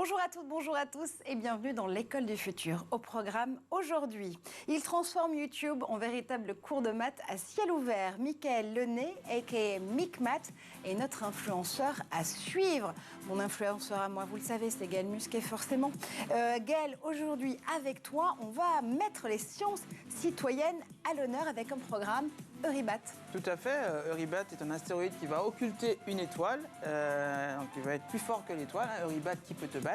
Bonjour à toutes, bonjour à tous et bienvenue dans l'école du futur. Au programme aujourd'hui, il transforme YouTube en véritable cours de maths à ciel ouvert. Michael Lenné, a.k.a. MicMath, est notre influenceur à suivre. Mon influenceur à moi, vous le savez, c'est Gaël Musquet forcément. Gaël, aujourd'hui avec toi, on va mettre les sciences citoyennes à l'honneur avec un programme Eurybat. Tout à fait. Eurybat est un astéroïde qui va occulter une étoile, donc il va être plus fort que l'étoile. Eurybat qui peut te battre.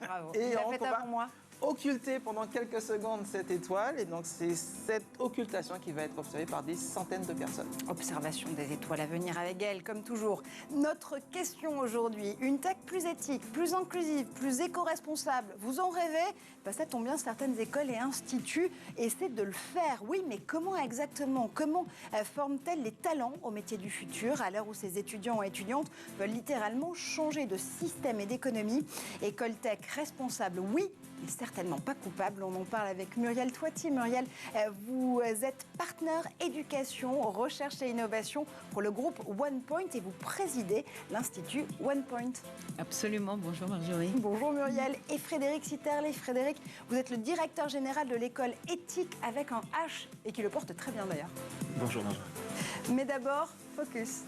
Bravo. Et il l'a on fait va avant moi. occulter pendant quelques secondes cette étoile. Et donc c'est cette occultation qui va être observée par des centaines de personnes. Observation des étoiles à venir avec Gaël, comme toujours. Notre question aujourd'hui, une tech plus éthique, plus inclusive, plus éco-responsable. Vous en rêvez ? Ça tombe bien, certaines écoles et instituts essaient de le faire. Oui, mais comment exactement ? Comment forment-elles les talents au métier du futur à l'heure où ces étudiants et étudiantes veulent littéralement changer de système et d'économie ? École tech responsable, oui, mais certainement pas coupable. On en parle avec Muriel Toiti. Muriel, vous êtes partenaire éducation, recherche et innovation pour le groupe OnePoint et vous présidez l'Institut OnePoint. Absolument, bonjour Marjorie. Bonjour Muriel. Et Frédéric Sitterlé. Frédéric, vous êtes le directeur général de l'école éthique avec un H et qui le porte très bien d'ailleurs. Bonjour Marjorie. Mais d'abord, focus.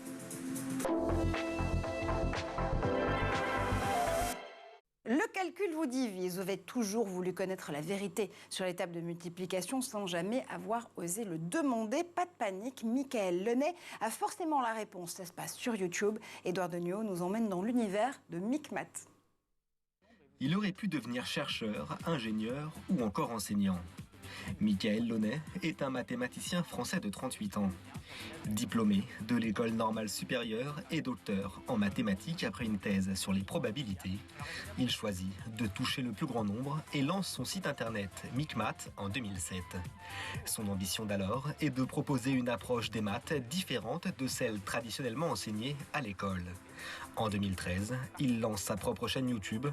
Le calcul vous divise. Vous avez toujours voulu connaître la vérité sur les tables de multiplication sans jamais avoir osé le demander. Pas de panique, Michael Lenné a forcément la réponse. Ça se passe sur YouTube. Édouard Deniau nous emmène dans l'univers de MicMath. Il aurait pu devenir chercheur, ingénieur ou encore enseignant. Michael Lenné est un mathématicien français de 38 ans. Diplômé de l'école normale supérieure et docteur en mathématiques après une thèse sur les probabilités, il choisit de toucher le plus grand nombre et lance son site internet MicMath en 2007. Son ambition d'alors est de proposer une approche des maths différente de celle traditionnellement enseignée à l'école. En 2013, il lance sa propre chaîne YouTube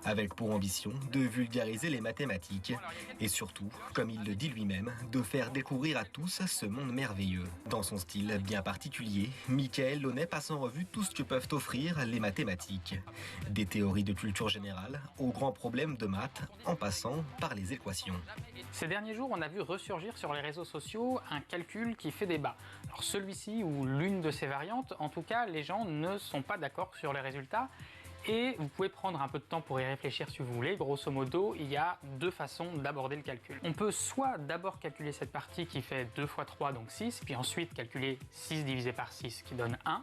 avec pour ambition de vulgariser les mathématiques et surtout, comme il le dit lui-même, de faire découvrir à tous ce monde merveilleux. Dans son style bien particulier, Michael Lenné passe en revue tout ce que peuvent offrir les mathématiques. Des théories de culture générale aux grands problèmes de maths en passant par les équations. Ces derniers jours, on a vu ressurgir sur les réseaux sociaux un calcul qui fait débat. Alors celui-ci ou l'une de ses variantes, en tout cas, les gens ne sont pas d'accord sur les résultats. Et vous pouvez prendre un peu de temps pour y réfléchir si vous voulez. Grosso modo, il y a deux façons d'aborder le calcul. On peut soit d'abord calculer cette partie qui fait 2 fois 3, donc 6, puis ensuite calculer 6 divisé par 6 qui donne 1.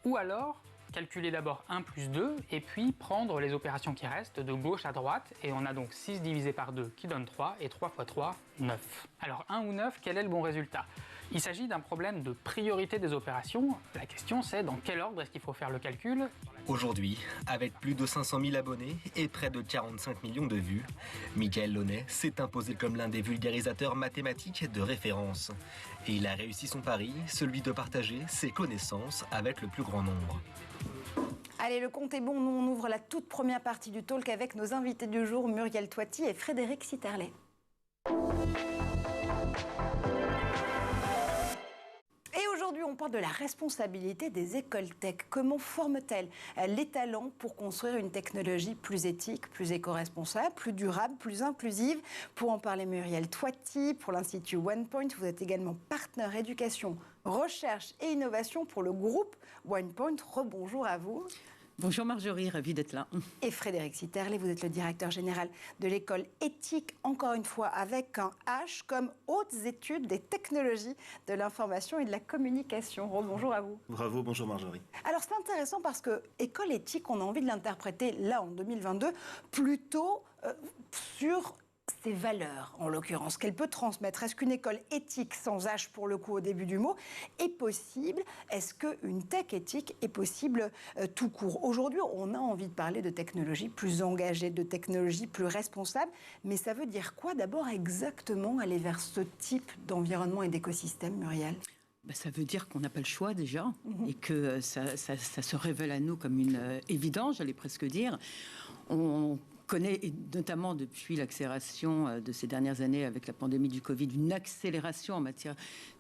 Ou alors, calculer d'abord 1 plus 2 et puis prendre les opérations qui restent de gauche à droite. Et on a donc 6 divisé par 2 qui donne 3 et 3 fois 3, 9. Alors 1 ou 9, quel est le bon résultat ? Il s'agit d'un problème de priorité des opérations. La question c'est dans quel ordre est-ce qu'il faut faire le calcul ? Aujourd'hui, avec plus de 500 000 abonnés et près de 45 millions de vues, Michael Lenné s'est imposé comme l'un des vulgarisateurs mathématiques de référence. Et il a réussi son pari, celui de partager ses connaissances avec le plus grand nombre. Allez, le compte est bon. Nous, on ouvre la toute première partie du talk avec nos invités du jour, Muriel Toiti et Frédéric Sitterlé. Aujourd'hui, on parle de la responsabilité des écoles tech. Comment forment-elles les talents pour construire une technologie plus éthique, plus éco-responsable, plus durable, plus inclusive ? Pour en parler, Muriel Toiti, pour l'Institut OnePoint. Vous êtes également partenaire éducation, recherche et innovation pour le groupe OnePoint. Rebonjour à vous. Bonjour Marjorie, ravie d'être là. Et Frédéric Sitterlé, vous êtes le directeur général de l'école éthique, encore une fois avec un H, comme hautes études des technologies de l'information et de la communication. Rebonjour à vous. Bravo, bonjour Marjorie. Alors c'est intéressant parce que école éthique, on a envie de l'interpréter là en 2022 plutôt sur ses valeurs, en l'occurrence, qu'elle peut transmettre. Est-ce qu'une école éthique, sans H pour le coup au début du mot, est possible ? Est-ce qu'une tech éthique est possible tout court ? Aujourd'hui, on a envie de parler de technologies plus engagées, de technologies plus responsables, mais ça veut dire quoi d'abord exactement aller vers ce type d'environnement et d'écosystème, Muriel ? Ça veut dire qu'on n'a pas le choix déjà, et que ça se révèle à nous comme une évidence, j'allais presque dire. On connaît, et notamment depuis l'accélération de ces dernières années avec la pandémie du Covid, une accélération en matière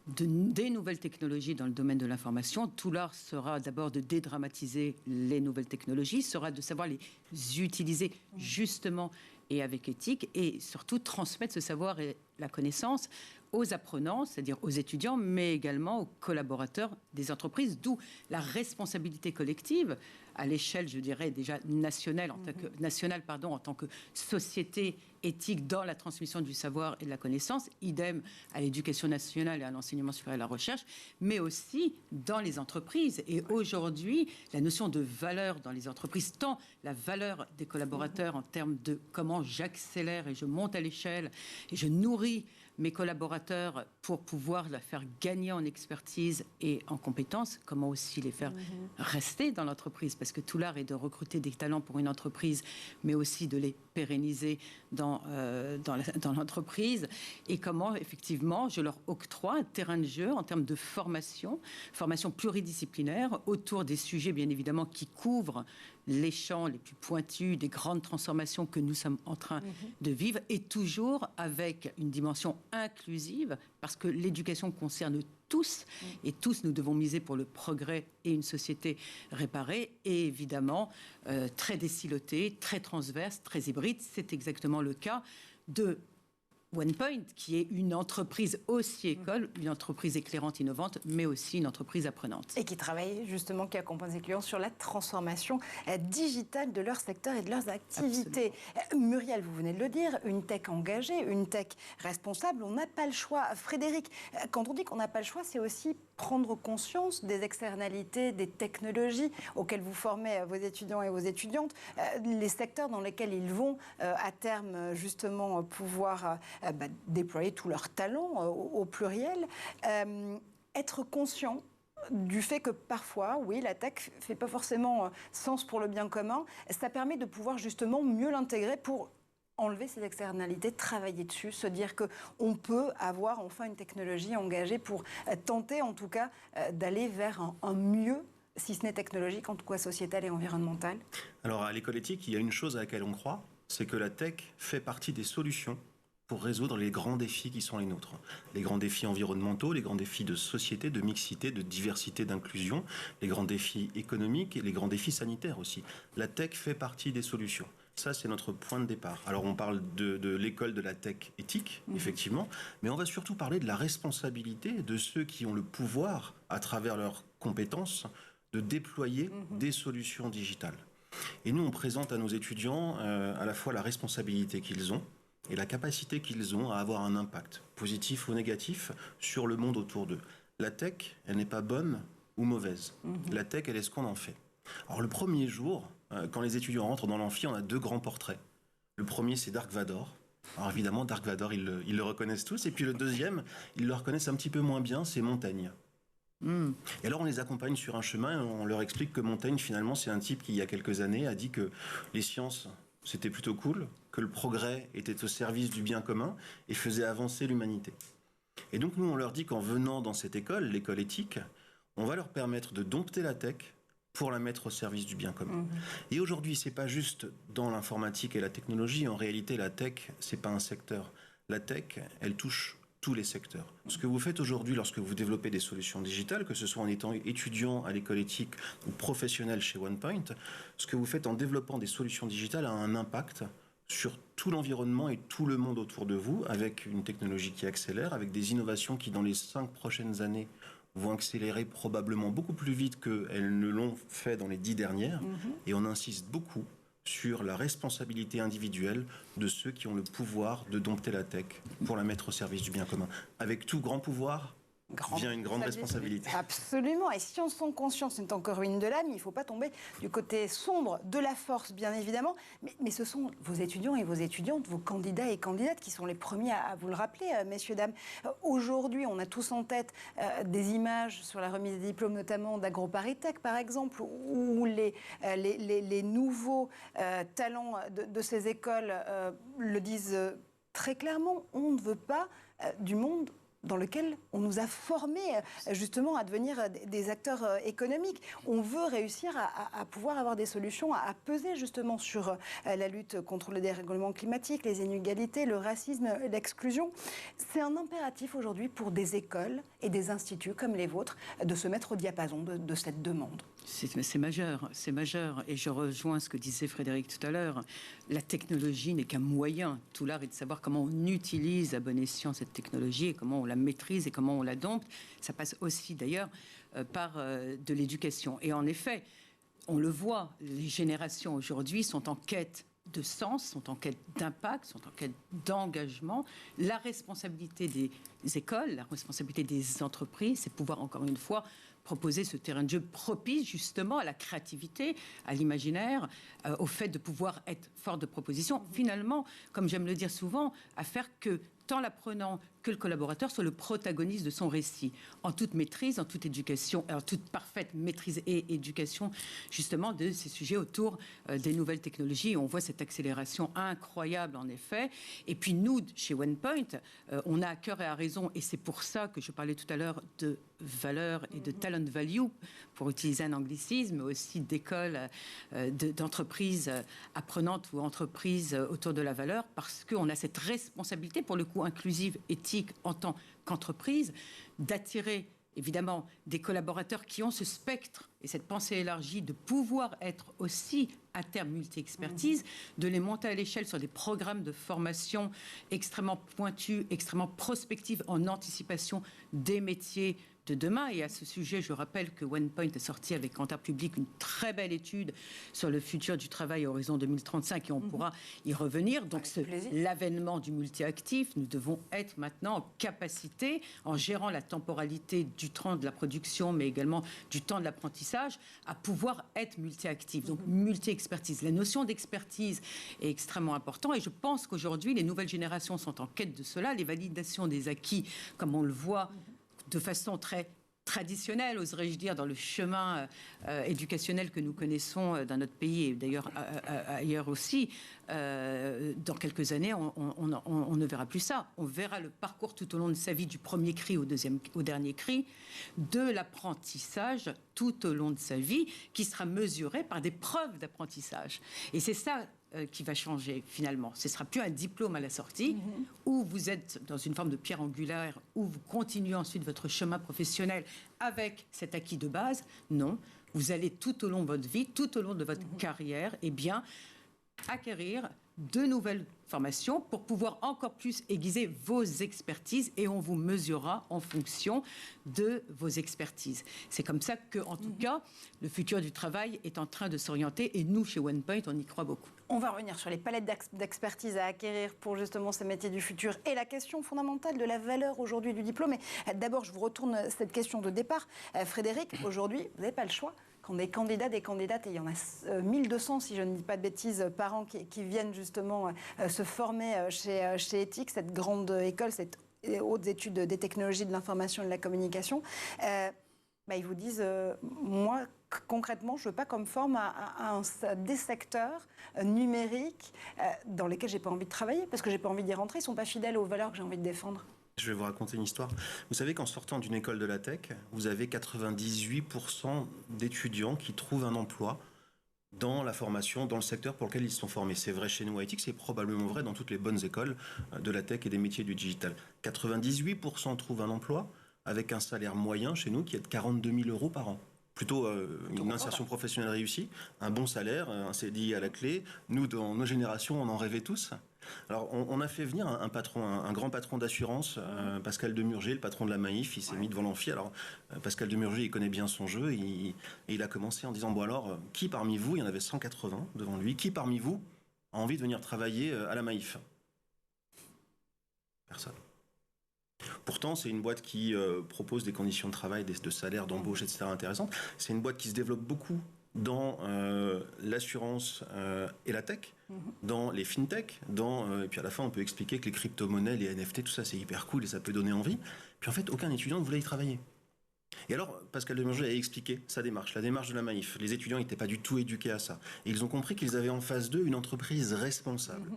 des nouvelles technologies dans le domaine de l'information. Tout l'art sera d'abord de dédramatiser les nouvelles technologies, sera de savoir les utiliser justement et avec éthique, et surtout transmettre ce savoir et la connaissance aux apprenants, c'est-à-dire aux étudiants, mais également aux collaborateurs des entreprises, d'où la responsabilité collective à l'échelle, je dirais, déjà nationale, en tant que société éthique dans la transmission du savoir et de la connaissance, idem à l'éducation nationale et à l'enseignement supérieur et à la recherche, mais aussi dans les entreprises. Et aujourd'hui, la notion de valeur dans les entreprises, tant la valeur des collaborateurs en termes de comment j'accélère et je monte à l'échelle et je nourris mes collaborateurs pour pouvoir la faire gagner en expertise et en compétences, comment aussi les faire rester dans l'entreprise, parce que tout l'art est de recruter des talents pour une entreprise, mais aussi de les pérenniser dans l'entreprise, et comment effectivement je leur octroie un terrain de jeu en termes de formation pluridisciplinaire autour des sujets bien évidemment qui couvrent les champs les plus pointus des grandes transformations que nous sommes en train de vivre, et toujours avec une dimension inclusive, parce que l'éducation concerne tous, et tous nous devons miser pour le progrès et une société réparée, et évidemment très décilotée, très transverse, très hybride. C'est exactement le cas de OnePoint, qui est une entreprise aussi école, une entreprise éclairante, innovante, mais aussi une entreprise apprenante. Et qui travaille justement, qui accompagne ses clients sur la transformation digitale de leur secteur et de leurs activités. Absolument. Muriel, vous venez de le dire, une tech engagée, une tech responsable, on n'a pas le choix. Frédéric, quand on dit qu'on n'a pas le choix, c'est aussi prendre conscience des externalités, des technologies auxquelles vous formez vos étudiants et vos étudiantes, les secteurs dans lesquels ils vont à terme justement pouvoir déployer tous leurs talents au pluriel. Être conscient du fait que parfois, oui, la tech ne fait pas forcément sens pour le bien commun, ça permet de pouvoir justement mieux l'intégrer pour enlever ces externalités, travailler dessus, se dire qu'on peut avoir enfin une technologie engagée pour tenter en tout cas d'aller vers un mieux, si ce n'est technologique, en tout cas sociétal et environnemental. Alors à l'école éthique, il y a une chose à laquelle on croit, c'est que la tech fait partie des solutions pour résoudre les grands défis qui sont les nôtres. Les grands défis environnementaux, les grands défis de société, de mixité, de diversité, d'inclusion, les grands défis économiques et les grands défis sanitaires aussi. La tech fait partie des solutions. Ça, c'est notre point de départ. Alors, on parle de l'école de la tech éthique, effectivement, mais on va surtout parler de la responsabilité de ceux qui ont le pouvoir, à travers leurs compétences, de déployer des solutions digitales. Et nous, on présente à nos étudiants à la fois la responsabilité qu'ils ont et la capacité qu'ils ont à avoir un impact, positif ou négatif, sur le monde autour d'eux. La tech, elle n'est pas bonne ou mauvaise. La tech, elle est ce qu'on en fait. Alors, le premier jour, quand les étudiants rentrent dans l'amphi, on a deux grands portraits. Le premier, c'est Dark Vador. Alors évidemment, Dark Vador, ils le reconnaissent tous. Et puis le deuxième, ils le reconnaissent un petit peu moins bien, c'est Montaigne. Et alors on les accompagne sur un chemin et on leur explique que Montaigne, finalement, c'est un type qui, il y a quelques années, a dit que les sciences, c'était plutôt cool, que le progrès était au service du bien commun et faisait avancer l'humanité. Et donc nous, on leur dit qu'en venant dans cette école, l'école éthique, on va leur permettre de dompter la tech pour la mettre au service du bien commun. Et aujourd'hui, c'est pas juste dans l'informatique et la technologie. En réalité, la tech, c'est pas un secteur. La tech, elle touche tous les secteurs. Ce que vous faites aujourd'hui lorsque vous développez des solutions digitales, que ce soit en étant étudiant à l'école éthique ou professionnel chez OnePoint, ce que vous faites en développant des solutions digitales a un impact sur tout l'environnement et tout le monde autour de vous, avec une technologie qui accélère, avec des innovations qui, dans les 5 prochaines années, vont accélérer probablement beaucoup plus vite qu'elles ne l'ont fait dans les 10 dernières. Et on insiste beaucoup sur la responsabilité individuelle de ceux qui ont le pouvoir de dompter la tech pour la mettre au service du bien commun. Avec tout grand pouvoir vient une grande responsabilité. Absolument. Et si on s'en conscience, c'est encore une de l'âme, il ne faut pas tomber du côté sombre de la force, bien évidemment. Mais ce sont vos étudiants et vos étudiantes, vos candidats et candidates qui sont les premiers à vous le rappeler, messieurs, dames. Aujourd'hui, on a tous en tête des images sur la remise des diplômes, notamment d'AgroParisTech, par exemple, où les nouveaux talents de ces écoles le disent très clairement. On ne veut pas du monde dans lequel on nous a formés justement à devenir des acteurs économiques. On veut réussir à pouvoir avoir des solutions, à peser justement sur la lutte contre le dérèglement climatique, les inégalités, le racisme, l'exclusion. C'est un impératif aujourd'hui pour des écoles et des instituts comme les vôtres de se mettre au diapason de cette demande. C'est majeur. Et je rejoins ce que disait Frédéric tout à l'heure. La technologie n'est qu'un moyen. Tout l'art est de savoir comment on utilise à bon escient cette technologie et comment on la maîtrise et comment on la dompte. Ça passe aussi d'ailleurs par de l'éducation. Et en effet, on le voit, les générations aujourd'hui sont en quête de sens, sont en quête d'impact, sont en quête d'engagement. La responsabilité des écoles, la responsabilité des entreprises, c'est pouvoir, encore une fois, proposer ce terrain de jeu propice justement à la créativité, à l'imaginaire, au fait de pouvoir être fort de proposition. Finalement, comme j'aime le dire souvent, à faire que tant l'apprenant que le collaborateur soit le protagoniste de son récit, en toute maîtrise, en toute éducation, en toute parfaite maîtrise et éducation, justement, de ces sujets autour des nouvelles technologies. On voit cette accélération incroyable, en effet. Et puis nous, chez OnePoint, on a à cœur et à raison, et c'est pour ça que je parlais tout à l'heure de valeur et de talent value, pour utiliser un anglicisme, mais aussi d'écoles, d'entreprises apprenantes ou entreprises autour de la valeur, parce qu'on a cette responsabilité, pour le coup inclusive, éthique, en tant qu'entreprise, d'attirer évidemment des collaborateurs qui ont ce spectre et cette pensée élargie de pouvoir être aussi à terme multi-expertise, de les monter à l'échelle sur des programmes de formation extrêmement pointus, extrêmement prospectifs en anticipation des métiers de demain. Et à ce sujet, je rappelle que OnePoint a sorti avec Kantar Public une très belle étude sur le futur du travail à horizon 2035 et on pourra y revenir. Donc l'avènement du multi-actif, nous devons être maintenant en capacité, en gérant la temporalité du temps de la production, mais également du temps de l'apprentissage, à pouvoir être multi-actif. Donc multi-expertise. La notion d'expertise est extrêmement importante et je pense qu'aujourd'hui, les nouvelles générations sont en quête de cela. Les validations des acquis, comme on le voit, de façon très traditionnelle, oserais-je dire, dans le chemin éducationnel que nous connaissons dans notre pays et d'ailleurs ailleurs aussi, dans quelques années, on ne verra plus ça. On verra le parcours tout au long de sa vie, du premier cri au dernier cri, de l'apprentissage tout au long de sa vie, qui sera mesuré par des preuves d'apprentissage. Et c'est ça qui va changer finalement. Ce ne sera plus un diplôme à la sortie où vous êtes dans une forme de pierre angulaire, où vous continuez ensuite votre chemin professionnel avec cet acquis de base. Non, vous allez tout au long de votre vie, tout au long de votre carrière, acquérir de nouvelles formations pour pouvoir encore plus aiguiser vos expertises et on vous mesurera en fonction de vos expertises. C'est comme ça que, en tout cas, le futur du travail est en train de s'orienter et nous, chez OnePoint, on y croit beaucoup. On va revenir sur les palettes d'expertise à acquérir pour justement ces métiers du futur et la question fondamentale de la valeur aujourd'hui du diplôme. Mais d'abord, je vous retourne cette question de départ. Frédéric, aujourd'hui, vous n'avez pas le choix. Quand des candidats, des candidates, et il y en a 1200, si je ne dis pas de bêtises, par an, qui viennent justement se former chez Ethics, cette grande école, cette haute étude des technologies de l'information et de la communication, ils vous disent, moi, concrètement, je ne veux pas qu'on me forme à des secteurs numériques dans lesquels je n'ai pas envie de travailler, parce que je n'ai pas envie d'y rentrer, ils ne sont pas fidèles aux valeurs que j'ai envie de défendre. Je vais vous raconter une histoire. Vous savez qu'en sortant d'une école de la tech, vous avez 98% d'étudiants qui trouvent un emploi dans la formation, dans le secteur pour lequel ils se sont formés. C'est vrai chez nous à Ethics, c'est probablement vrai dans toutes les bonnes écoles de la tech et des métiers du digital. 98% trouvent un emploi avec un salaire moyen chez nous qui est de 42 000 € par an. Plutôt une insertion professionnelle réussie, un bon salaire, un CDI à la clé. Nous, dans nos générations, on en rêvait tous. Alors, on a fait venir un patron, un grand patron d'assurance, Pascal Demurger, le patron de la Maïf. Il s'est mis devant l'amphi. Alors, Pascal Demurger, il connaît bien son jeu. Et il a commencé en disant, bon alors, qui parmi vous, il y en avait 180 devant lui, qui parmi vous a envie de venir travailler à la Maïf? Personne. Pourtant, c'est une boîte qui propose des conditions de travail, de salaire, d'embauche, etc. intéressantes. C'est une boîte qui se développe beaucoup dans l'assurance et la tech, dans les fintech, et puis à la fin, on peut expliquer que les crypto-monnaies, les NFT, tout ça, c'est hyper cool et ça peut donner envie. Puis en fait, aucun étudiant ne voulait y travailler. Et alors, Pascal Demurger a expliqué sa démarche, la démarche de la Maïf. Les étudiants n'étaient pas du tout éduqués à ça. Et ils ont compris qu'ils avaient en face d'eux une entreprise responsable.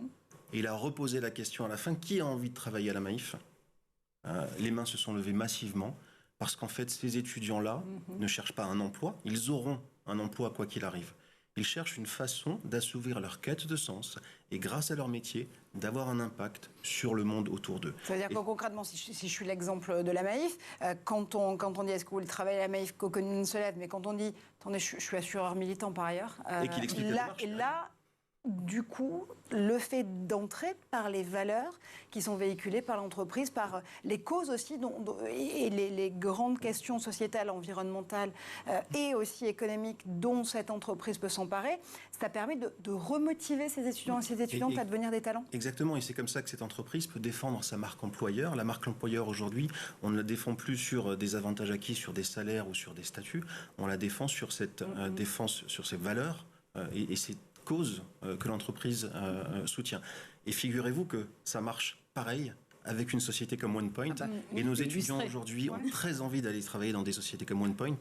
Et il a reposé la question à la fin, qui a envie de travailler à la Maïf ? les mains se sont levées massivement parce qu'en fait, ces étudiants-là ne cherchent pas un emploi. Ils auront un emploi quoi qu'il arrive. Ils cherchent une façon d'assouvir leur quête de sens et grâce à leur métier, d'avoir un impact sur le monde autour d'eux. C'est-à-dire que concrètement, si je suis l'exemple de la Maïf, quand on dit est-ce que vous voulez travailler à la Maïf, qu'aucune ne se lève, mais quand on dit attendez, je suis assureur militant par ailleurs, et qu'il explique la démarche, là, du coup, le fait d'entrer par les valeurs qui sont véhiculées par l'entreprise, par les causes aussi et les grandes questions sociétales, environnementales et aussi économiques dont cette entreprise peut s'emparer, ça permet de remotiver ces étudiants et ces étudiantes à devenir des talents. Exactement, et c'est comme ça que cette entreprise peut défendre sa marque employeur. La marque employeur aujourd'hui, on ne la défend plus sur des avantages acquis, sur des salaires ou sur des statuts, on la défend sur cette défense, sur ses valeurs et ses cause que l'entreprise soutient. Et figurez-vous que ça marche pareil avec une société comme OnePoint. Et nos étudiants aujourd'hui ont très envie d'aller travailler dans des sociétés comme OnePoint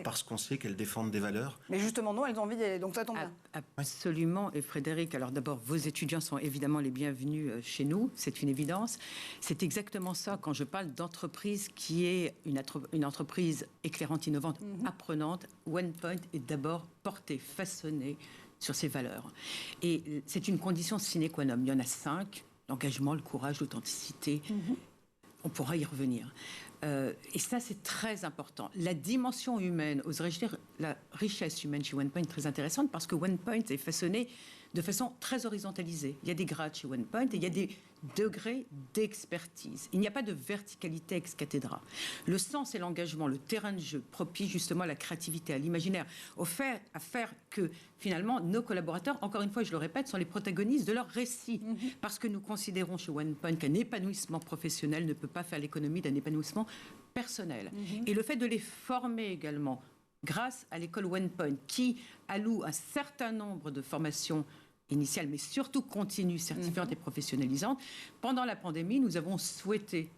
parce qu'on sait qu'elles défendent des valeurs. Mais justement, non, elles ont envie d'y aller, donc ça tombe bien. Absolument. Et Frédéric, alors d'abord, vos étudiants sont évidemment les bienvenus chez nous, c'est une évidence. C'est exactement ça quand je parle d'entreprise qui est une entreprise éclairante, innovante, apprenante. OnePoint est d'abord portée, façonnée sur ces valeurs. Et c'est une condition sine qua non. Il y en a 5, l'engagement, le courage, l'authenticité. On pourra y revenir. Et ça, c'est très important. La dimension humaine, oserais-je dire, la richesse humaine chez OnePoint est très intéressante parce que OnePoint est façonné de façon très horizontalisée. Il y a des grades chez OnePoint et il y a des degrés d'expertise. Il n'y a pas de verticalité ex cathedra. Le sens et l'engagement, le terrain de jeu propice justement à la créativité, à l'imaginaire, à faire que finalement nos collaborateurs, encore une fois je le répète, sont les protagonistes de leur récit. Parce que nous considérons chez OnePoint qu'un épanouissement professionnel ne peut pas faire l'économie d'un épanouissement personnel. Et le fait de les former également grâce à l'école OnePoint qui alloue un certain nombre de formations initiales, mais surtout continues, certifiantes et professionnalisantes. Pendant la pandémie, nous avons souhaité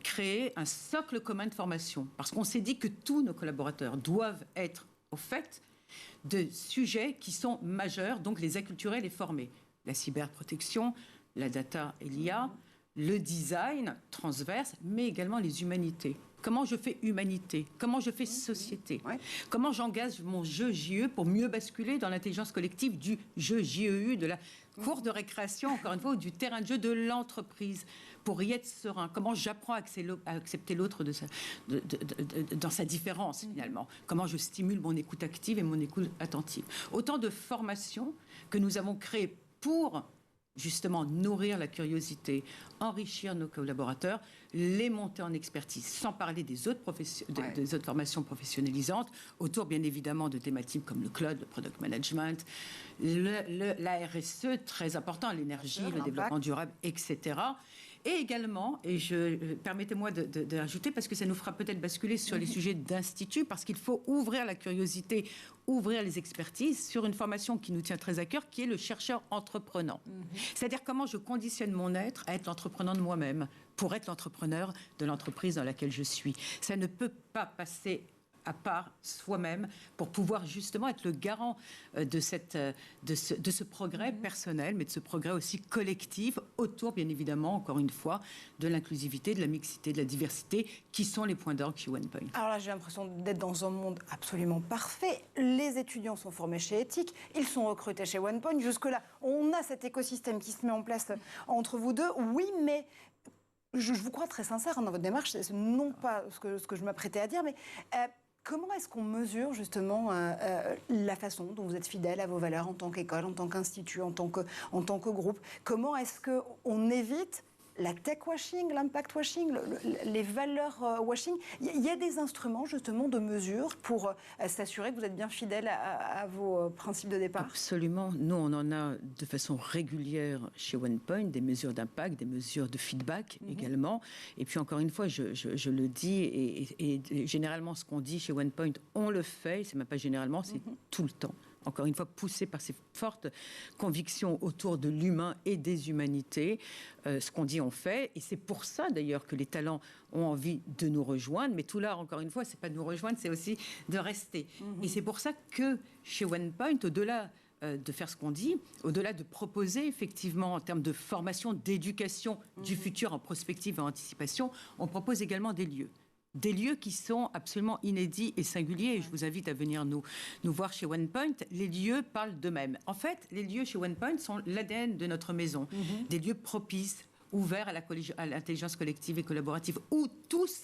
créer un socle commun de formation parce qu'on s'est dit que tous nos collaborateurs doivent être au fait de sujets qui sont majeurs, donc les acculturer, les former. La cyberprotection, la data et l'IA, le design transverse, mais également les humanités. Comment je fais humanité? Comment je fais société? Comment j'engage mon jeu JE pour mieux basculer dans l'intelligence collective du jeu JEU, de la cour de récréation, encore une fois, ou du terrain de jeu de l'entreprise, pour y être serein? Comment j'apprends à accepter l'autre dans sa différence, finalement? Comment je stimule mon écoute active et mon écoute attentive? Autant de formations que nous avons créées pour justement nourrir la curiosité, enrichir nos collaborateurs, les monter en expertise, sans parler des autres formations professionnalisantes, autour bien évidemment de thématiques comme le cloud, le product management, la RSE, très important, l'énergie, le développement durable, etc. Et également, et permettez-moi de rajouter, parce que ça nous fera peut-être basculer sur les sujets d'institut, parce qu'il faut ouvrir la curiosité, ouvrir les expertises sur une formation qui nous tient très à cœur, qui est le chercheur entreprenant. C'est-à-dire comment je conditionne mon être à être l'entrepreneur de moi-même, pour être l'entrepreneur de l'entreprise dans laquelle je suis. Ça ne peut pas passer à part soi-même pour pouvoir justement être le garant de ce progrès personnel, mais de ce progrès aussi collectif autour, bien évidemment, encore une fois, de l'inclusivité, de la mixité, de la diversité, qui sont les points d'orgue chez OnePoint. Alors là, j'ai l'impression d'être dans un monde absolument parfait. Les étudiants sont formés chez Ethic, ils sont recrutés chez OnePoint. Jusque-là, on a cet écosystème qui se met en place entre vous deux. Oui, mais je vous crois très sincère dans votre démarche, c'est non pas ce que je m'apprêtais à dire, mais comment est-ce qu'on mesure justement la façon dont vous êtes fidèle à vos valeurs en tant qu'école, en tant qu'institut, en tant que groupe? Comment est-ce qu'on évite la tech washing, l'impact washing, les valeurs washing? Il y a des instruments justement de mesure pour s'assurer que vous êtes bien fidèle à vos principes de départ? Absolument. Nous, on en a de façon régulière chez OnePoint, des mesures d'impact, des mesures de feedback également. Et puis encore une fois, je le dis, et généralement ce qu'on dit chez OnePoint, on le fait, c'est même pas généralement, c'est tout le temps. Encore une fois, poussé par ces fortes convictions autour de l'humain et des humanités. Ce qu'on dit, on fait. Et c'est pour ça, d'ailleurs, que les talents ont envie de nous rejoindre. Mais tout là, encore une fois, c'est pas de nous rejoindre, c'est aussi de rester. Et c'est pour ça que, chez OnePoint, au-delà de faire ce qu'on dit, au-delà de proposer effectivement en termes de formation, d'éducation du futur en prospective et en anticipation, on propose également des lieux. Des lieux qui sont absolument inédits et singuliers. Et je vous invite à venir nous voir chez OnePoint. Les lieux parlent d'eux-mêmes. En fait, les lieux chez OnePoint sont l'ADN de notre maison. Des lieux propices, ouverts à l'intelligence collective et collaborative, où tous,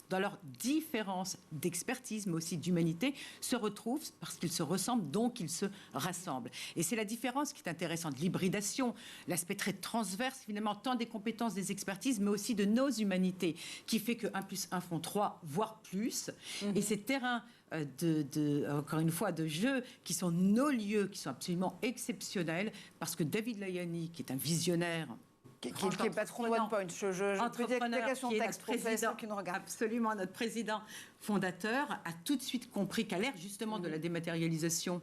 dans leurs différences d'expertise, mais aussi d'humanité, se retrouvent parce qu'ils se ressemblent, donc ils se rassemblent. Et c'est la différence qui est intéressante. L'hybridation, l'aspect très transverse, finalement, tant des compétences, des expertises, mais aussi de nos humanités, qui fait que 1 + 1 font 3, voire plus. Et ces terrains encore une fois, de jeu, qui sont nos lieux, qui sont absolument exceptionnels, parce que David Layani, qui est un visionnaire, qui est patron de OnePoint. Je peux dire explication de texte pour ceux qui nous regardent. Absolument, notre président fondateur a tout de suite compris qu'à l'ère justement de la dématérialisation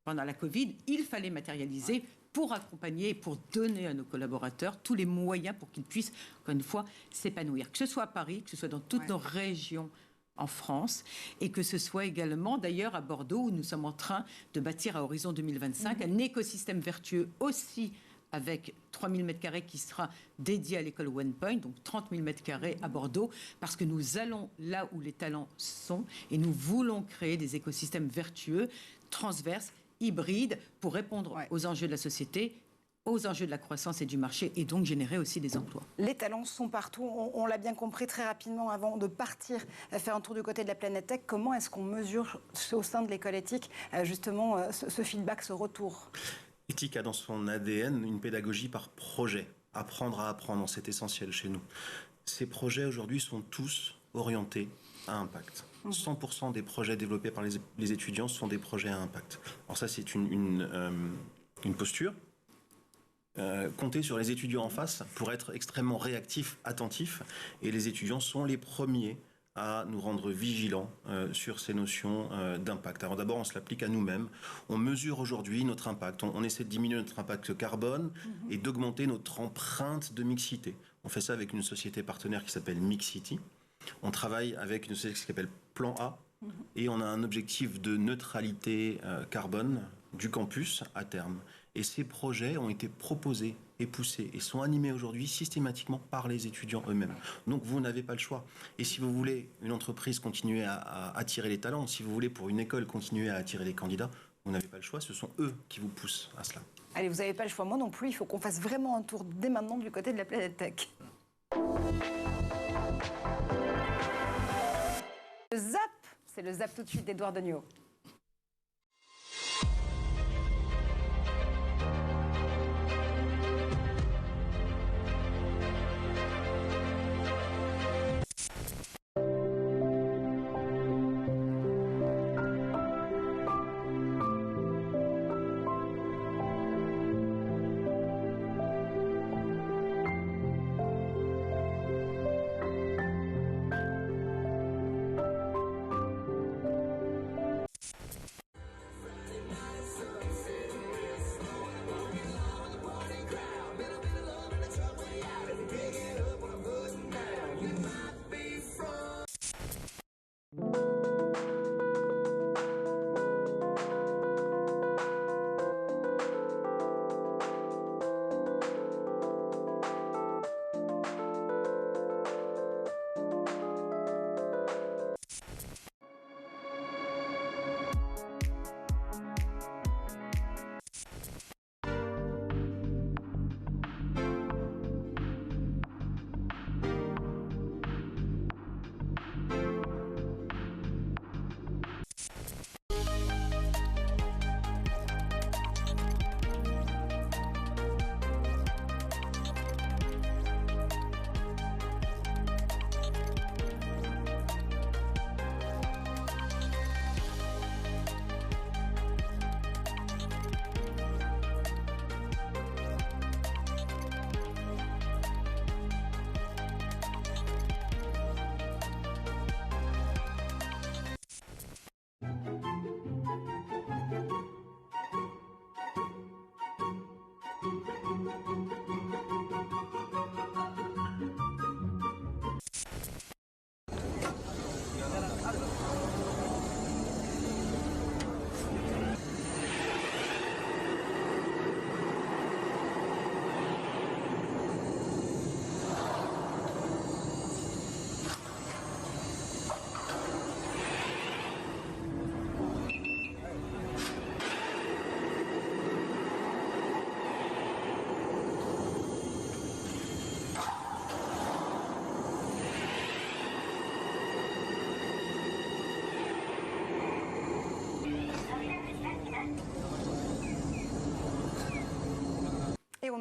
pendant la Covid, il fallait matérialiser pour accompagner et pour donner à nos collaborateurs tous les moyens pour qu'ils puissent, encore une fois, s'épanouir. Que ce soit à Paris, que ce soit dans toutes nos régions en France, et que ce soit également d'ailleurs à Bordeaux, où nous sommes en train de bâtir à horizon 2025 un écosystème vertueux aussi, avec 3000 m² qui sera dédié à l'école OnePoint, donc 30 000 m² à Bordeaux, parce que nous allons là où les talents sont et nous voulons créer des écosystèmes vertueux, transverses, hybrides, pour répondre aux enjeux de la société, aux enjeux de la croissance et du marché, et donc générer aussi des emplois. Les talents sont partout, on l'a bien compris très rapidement avant de partir faire un tour du côté de la planète tech. Comment est-ce qu'on mesure au sein de l'école éthique justement ce feedback, ce retour ? Éthique a dans son ADN une pédagogie par projet. Apprendre à apprendre, c'est essentiel chez nous. Ces projets aujourd'hui sont tous orientés à impact. 100% des projets développés par les étudiants sont des projets à impact. Alors ça, c'est une posture. Compter sur les étudiants en face pour être extrêmement réactifs, attentifs. Et les étudiants sont les premiers à nous rendre vigilants sur ces notions d'impact. Alors d'abord, on se l'applique à nous-mêmes. On mesure aujourd'hui notre impact. On essaie de diminuer notre impact carbone et d'augmenter notre empreinte de mixité. On fait ça avec une société partenaire qui s'appelle Mixity. On travaille avec une société qui s'appelle Plan A. Et on a un objectif de neutralité carbone du campus à terme. Et ces projets ont été proposés et poussés et sont animés aujourd'hui systématiquement par les étudiants eux-mêmes. Donc vous n'avez pas le choix. Et si vous voulez une entreprise continuer à attirer les talents, si vous voulez pour une école continuer à attirer les candidats, vous n'avez pas le choix, ce sont eux qui vous poussent à cela. Allez, vous n'avez pas le choix, moi non plus, il faut qu'on fasse vraiment un tour dès maintenant du côté de la planète tech. Le Zap, c'est le Zap tout de suite d'Edouard Degnaud.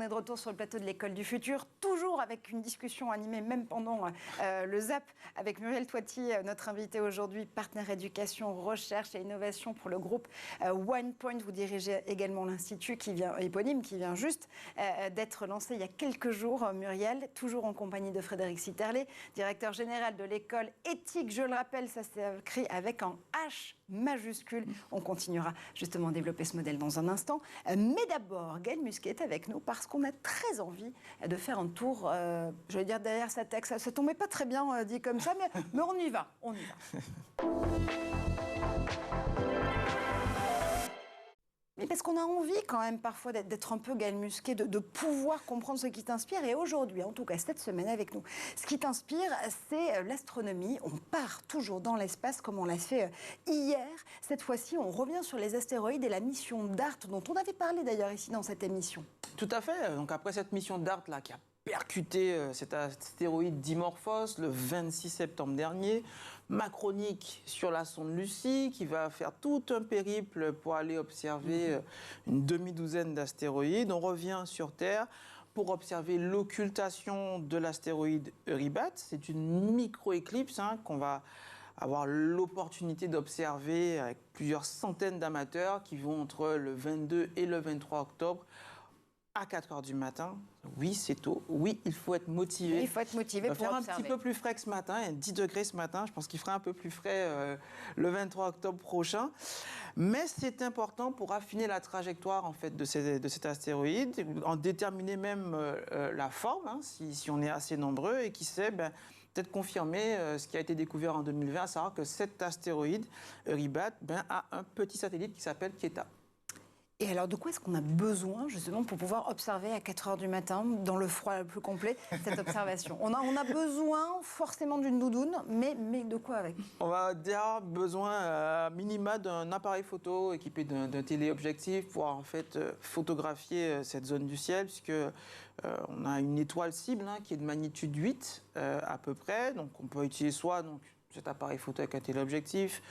est de retour sur le plateau de l'École du Futur, toujours avec une discussion animée, même pendant le ZAP, avec Muriel Toiti, notre invitée aujourd'hui, partenaire éducation, recherche et innovation pour le groupe OnePoint. Vous dirigez également l'institut éponyme qui vient juste d'être lancé il y a quelques jours, Muriel, toujours en compagnie de Frédéric Sitterlé, directeur général de l'école éthique. Je le rappelle, ça s'écrit avec un H majuscule. On continuera justement à développer ce modèle dans un instant. Mais d'abord, Gaël Musquet est avec nous parce qu'on a très envie de faire un tour, je vais dire derrière sa tête. Ça ne tombait pas très bien dit comme ça, mais on y va, on y va. Mais parce qu'on a envie quand même parfois d'être un peu Gaël Musquet, de pouvoir comprendre ce qui t'inspire. Et aujourd'hui, en tout cas cette semaine avec nous, ce qui t'inspire, c'est l'astronomie. On part toujours dans l'espace comme on l'a fait hier. Cette fois-ci, on revient sur les astéroïdes et la mission DART dont on avait parlé d'ailleurs ici dans cette émission. Tout à fait. Donc après cette mission DART là, qui a percuté cet astéroïde Dimorphos le 26 septembre dernier, Macronique sur la sonde Lucie qui va faire tout un périple pour aller observer une demi-douzaine d'astéroïdes. On revient sur Terre pour observer l'occultation de l'astéroïde Eurybat. C'est une micro-éclipse qu'on va avoir l'opportunité d'observer avec plusieurs centaines d'amateurs qui vont entre le 22 et le 23 octobre à 4 h du matin. Oui, c'est tôt. Oui, il faut être motivé. Il faut être motivé pour faire observer. Un petit peu plus frais que ce matin. Il y a 10 degrés ce matin. Je pense qu'il fera un peu plus frais le 23 octobre prochain. Mais c'est important pour affiner la trajectoire en fait, de cet astéroïde, en déterminer même la forme, si on est assez nombreux, et qui sait... peut-être confirmer ce qui a été découvert en 2020, à savoir que cet astéroïde, Eurybat, a un petit satellite qui s'appelle Quetta. Et alors, de quoi est-ce qu'on a besoin, justement, pour pouvoir observer à 4 h du matin, dans le froid le plus complet, cette observation? On a besoin forcément d'une doudoune, mais de quoi avec? On va avoir besoin, minima, d'un appareil photo équipé d'un téléobjectif pour, en fait, photographier cette zone du ciel, puisque on a une étoile cible qui est de magnitude 8, à peu près. Donc, on peut utiliser soit cet appareil photo avec un téléobjectif,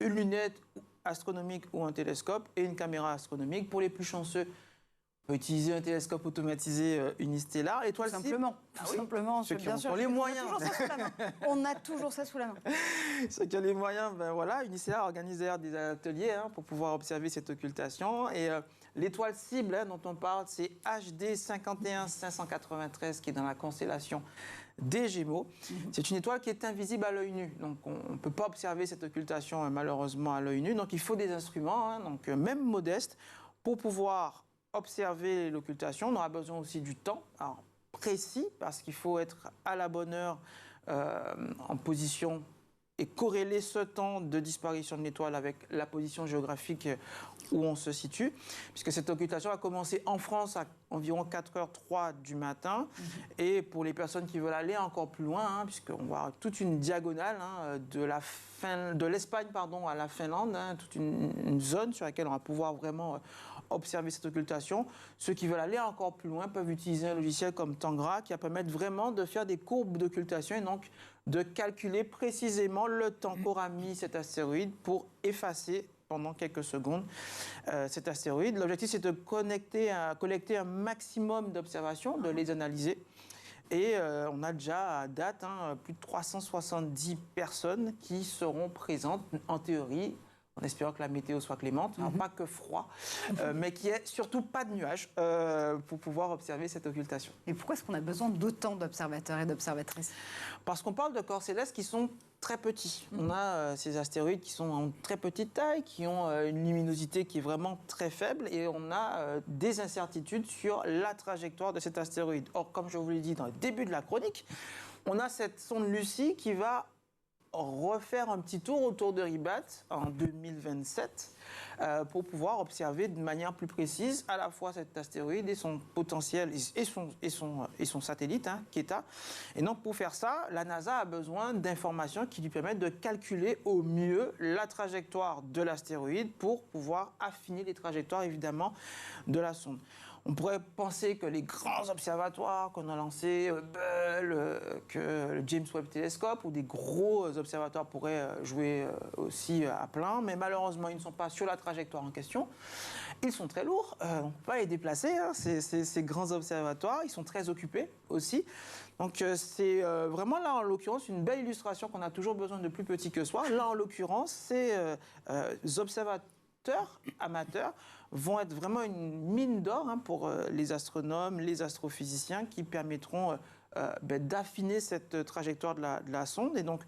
une lunette astronomique ou un télescope et une caméra astronomique. Pour les plus chanceux, on peut utiliser un télescope automatisé unistellar. Étoile cible. Simplement. Simplement, bien sûr. Les moyens. On a toujours ça sous la main. Ceux qui ont les moyens, Unistellar organise d'ailleurs des ateliers pour pouvoir observer cette occultation. Et l'étoile cible dont on parle, c'est HD 51593 qui est dans la constellation des Gémeaux. C'est une étoile qui est invisible à l'œil nu. Donc, on ne peut pas observer cette occultation, malheureusement, à l'œil nu. Donc, il faut des instruments, même modestes, pour pouvoir observer l'occultation. On aura besoin aussi du temps, alors précis, parce qu'il faut être à la bonne heure en position et corréler ce temps de disparition de l'étoile avec la position géographique où on se situe, puisque cette occultation a commencé en France à environ 4h03 du matin. Et pour les personnes qui veulent aller encore plus loin, puisqu'on voit toute une diagonale de l'Espagne à la Finlande, toute une zone sur laquelle on va pouvoir vraiment observer cette occultation. Ceux qui veulent aller encore plus loin peuvent utiliser un logiciel comme Tangra qui va permettre vraiment de faire des courbes d'occultation et donc de calculer précisément le temps qu'aura mis cet astéroïde pour effacer pendant quelques secondes cet astéroïde. L'objectif, c'est de collecter un maximum d'observations, de les analyser. Et on a déjà à date plus de 370 personnes qui seront présentes en théorie, en espérant que la météo soit clémente, alors pas que froid, mais qu'il n'y ait surtout pas de nuages pour pouvoir observer cette occultation. Et pourquoi est-ce qu'on a besoin d'autant d'observateurs et d'observatrices? Parce qu'on parle de corps célestes qui sont très petits. On a ces astéroïdes qui sont en très petite taille, qui ont une luminosité qui est vraiment très faible, et on a des incertitudes sur la trajectoire de cet astéroïde. Or, comme je vous l'ai dit dans le début de la chronique, on a cette sonde Lucie qui va refaire un petit tour autour de Eurybat en 2027 pour pouvoir observer de manière plus précise à la fois cet astéroïde et son potentiel et son satellite, Quetta. Et donc pour faire ça, la NASA a besoin d'informations qui lui permettent de calculer au mieux la trajectoire de l'astéroïde pour pouvoir affiner les trajectoires évidemment de la sonde. On pourrait penser que les grands observatoires qu'on a lancés, Hubble, que le James Webb Telescope, ou des gros observatoires pourraient jouer aussi à plein, mais malheureusement, ils ne sont pas sur la trajectoire en question. Ils sont très lourds, on ne peut pas les déplacer, hein, ces grands observatoires, ils sont très occupés aussi. Donc c'est vraiment là, en l'occurrence, une belle illustration qu'on a toujours besoin de plus petits que soi. Là, en l'occurrence, ces observateurs amateurs vont être vraiment une mine d'or pour les astronomes, les astrophysiciens qui permettront d'affiner cette trajectoire de la sonde. Et donc,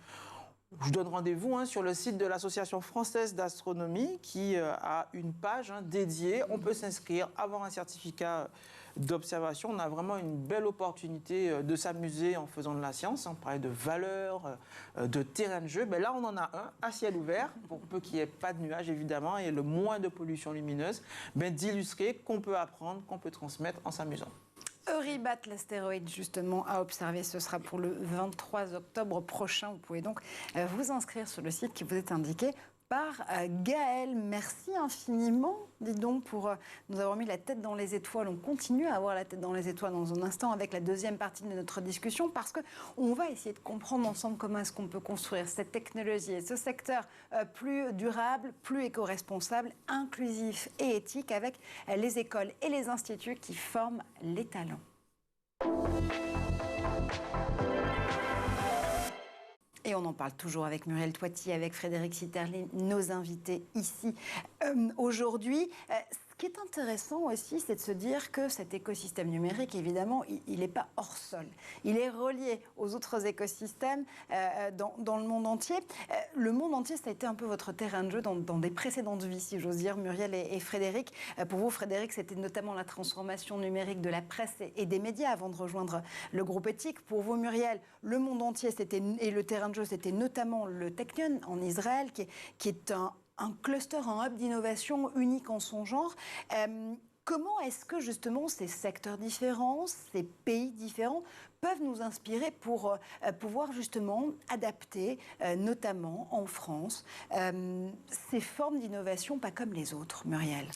je donne rendez-vous sur le site de l'Association française d'astronomie qui a une page dédiée. On peut s'inscrire, avoir un certificat d'observation. On a vraiment une belle opportunité de s'amuser en faisant de la science. On parlait de valeurs, de terrain de jeu. Là, on en a un à ciel ouvert, pour peu qu'il n'y ait pas de nuages, évidemment, et le moins de pollution lumineuse, d'illustrer qu'on peut apprendre, qu'on peut transmettre en s'amusant. Eurybat, l'astéroïde justement à observer, ce sera pour le 23 octobre prochain. Vous pouvez donc vous inscrire sur le site qui vous est indiqué par Gaël. Merci infiniment, dis donc, pour nous avoir mis la tête dans les étoiles. On continue à avoir la tête dans les étoiles dans un instant avec la deuxième partie de notre discussion, parce qu'on va essayer de comprendre ensemble comment est-ce qu'on peut construire cette technologie et ce secteur plus durable, plus éco-responsable, inclusif et éthique, avec les écoles et les instituts qui forment les talents. Et on en parle toujours avec Muriel Toiti, avec Frédéric Sitterlin, nos invités ici aujourd'hui. Ce qui est intéressant aussi, c'est de se dire que cet écosystème numérique, évidemment, il n'est pas hors sol. Il est relié aux autres écosystèmes dans le monde entier. Le monde entier, ça a été un peu votre terrain de jeu dans des précédentes vies, si j'ose dire, Muriel et Frédéric. Pour vous, Frédéric, c'était notamment la transformation numérique de la presse et des médias avant de rejoindre le groupe éthique. Pour vous, Muriel, le monde entier et le terrain de jeu, c'était notamment le Technion en Israël, qui est un cluster, un hub d'innovation unique en son genre. Comment est-ce que justement ces secteurs différents, ces pays différents peuvent nous inspirer pour pouvoir justement adapter, notamment en France, ces formes d'innovation pas comme les autres, Muriel ?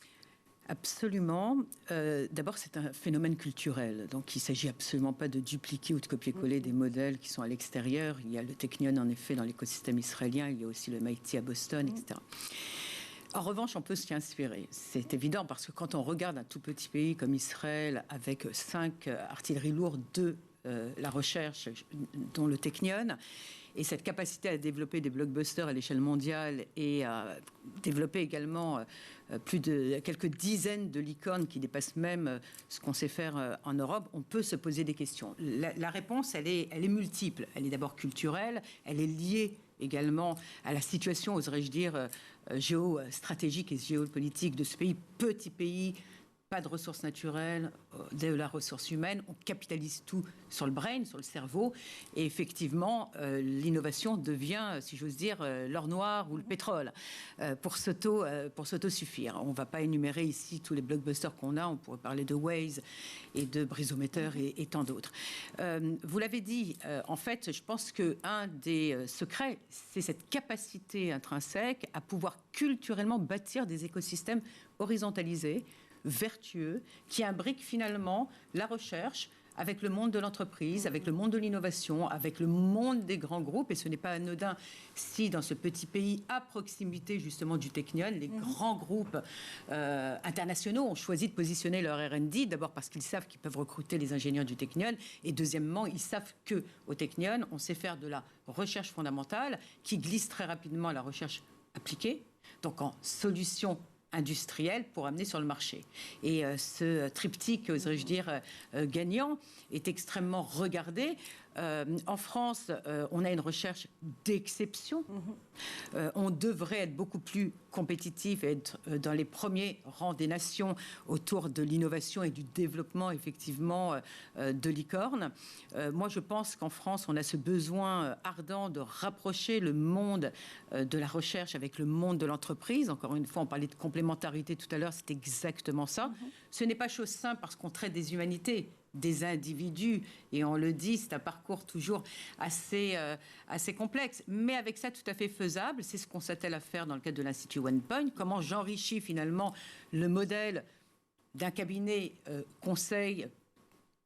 Absolument. D'abord, c'est un phénomène culturel. Donc, il ne s'agit absolument pas de dupliquer ou de copier-coller des modèles qui sont à l'extérieur. Il y a le Technion, en effet, dans l'écosystème israélien. Il y a aussi le MIT à Boston, etc. En revanche, on peut s'y inspirer. C'est évident, parce que quand on regarde un tout petit pays comme Israël, avec 5 artilleries lourdes de la recherche, dont le Technion, et cette capacité à développer des blockbusters à l'échelle mondiale et à développer également plus de quelques dizaines de licornes qui dépassent même ce qu'on sait faire en Europe, on peut se poser des questions. La réponse, elle est multiple. Elle est d'abord culturelle, elle est liée également à la situation, oserais-je dire, géostratégique et géopolitique de ce pays, petit pays, pas de ressources naturelles, de la ressource humaine. On capitalise tout sur le brain, sur le cerveau. Et effectivement, l'innovation devient, si j'ose dire, l'or noir ou le pétrole pour s'auto-suffire. On ne va pas énumérer ici tous les blockbusters qu'on a. On pourrait parler de Waze et de Brisometer et tant d'autres. Vous l'avez dit, en fait, je pense qu'un des secrets, c'est cette capacité intrinsèque à pouvoir culturellement bâtir des écosystèmes horizontalisés, vertueux, qui imbriquent finalement la recherche avec le monde de l'entreprise, avec le monde de l'innovation, avec le monde des grands groupes. Et ce n'est pas anodin si, dans ce petit pays, à proximité justement du Technion, les grands groupes internationaux ont choisi de positionner leur R&D, d'abord parce qu'ils savent qu'ils peuvent recruter les ingénieurs du Technion, et deuxièmement, ils savent qu'au Technion, on sait faire de la recherche fondamentale qui glisse très rapidement à la recherche appliquée, donc en solutions industriel pour amener sur le marché. Et ce triptyque, oserais-je dire, gagnant, est extrêmement regardé. En France, on a une recherche d'exception. On devrait être beaucoup plus compétitif et être dans les premiers rangs des nations autour de l'innovation et du développement, effectivement, de licornes. Moi, je pense qu'en France, on a ce besoin ardent de rapprocher le monde de la recherche avec le monde de l'entreprise. Encore une fois, on parlait de complémentarité tout à l'heure, c'est exactement ça. Ce n'est pas chose simple parce qu'on traite des humanités, des individus, et on le dit, c'est un parcours toujours assez complexe, mais avec ça tout à fait faisable. C'est ce qu'on s'attelle à faire dans le cadre de l'Institut OnePoint. Comment j'enrichis finalement le modèle d'un cabinet conseil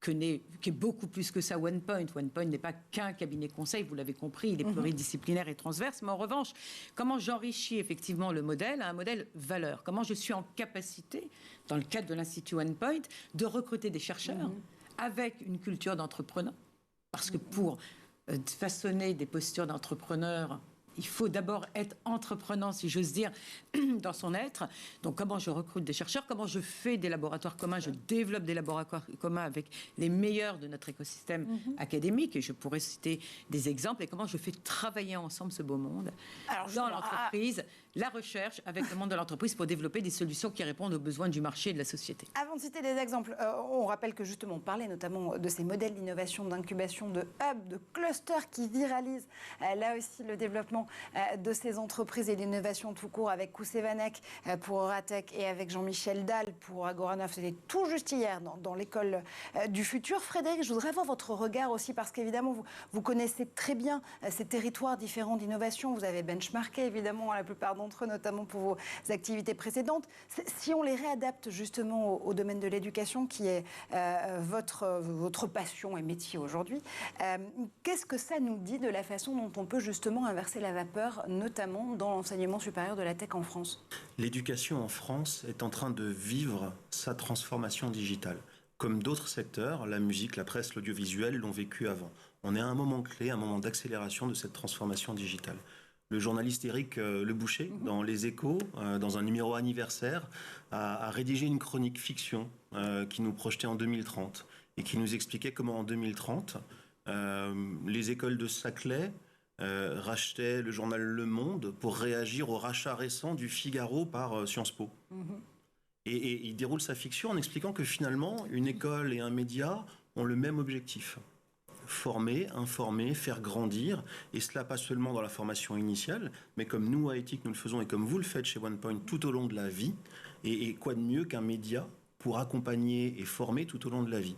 qui est beaucoup plus que ça, OnePoint. OnePoint n'est pas qu'un cabinet conseil, vous l'avez compris, il est pluridisciplinaire et transverse. Mais en revanche, comment j'enrichis effectivement le modèle à un modèle valeur? Comment je suis en capacité, dans le cadre de l'Institut OnePoint, de recruter des chercheurs avec une culture d'entrepreneur? Parce que pour façonner des postures d'entrepreneurs, il faut d'abord être entreprenant, si j'ose dire, dans son être. Donc, comment je recrute des chercheurs, comment je fais des laboratoires communs, je développe des laboratoires communs avec les meilleurs de notre écosystème académique, et je pourrais citer des exemples, et comment je fais travailler ensemble ce beau monde dans l'entreprise, la recherche avec le monde de l'entreprise pour développer des solutions qui répondent aux besoins du marché et de la société. Avant de citer des exemples, on rappelle que justement, on parlait notamment de ces modèles d'innovation, d'incubation, de hub, de clusters qui viralisent là aussi le développement de ces entreprises et l'innovation tout court avec Koussevanek pour Oratech et avec Jean-Michel Dalle pour Agora 9. C'était tout juste hier dans l'école du futur. Frédéric, je voudrais avoir votre regard aussi parce qu'évidemment, vous connaissez très bien ces territoires différents d'innovation. Vous avez benchmarké évidemment la plupart d'entre eux, notamment pour vos activités précédentes. Si on les réadapte justement au domaine de l'éducation qui est votre passion et métier aujourd'hui, qu'est-ce que ça nous dit de la façon dont on peut justement inverser la vapeur, notamment dans l'enseignement supérieur de la tech en France? L'éducation en France est en train de vivre sa transformation digitale. Comme d'autres secteurs, la musique, la presse, l'audiovisuel l'ont vécu avant. On est à un moment clé, un moment d'accélération de cette transformation digitale. Le journaliste Éric Le Boucher, dans Les Échos, dans un numéro anniversaire, a rédigé une chronique fiction qui nous projetait en 2030 et qui nous expliquait comment en 2030, les écoles de Saclay rachetaient le journal Le Monde pour réagir au rachat récent du Figaro par Sciences Po. Et il déroule sa fiction en expliquant que finalement, une école et un média ont le même objectif. Former, informer, faire grandir, et cela pas seulement dans la formation initiale, mais comme nous à Ethic nous le faisons et comme vous le faites chez OnePoint tout au long de la vie, et quoi de mieux qu'un média pour accompagner et former tout au long de la vie.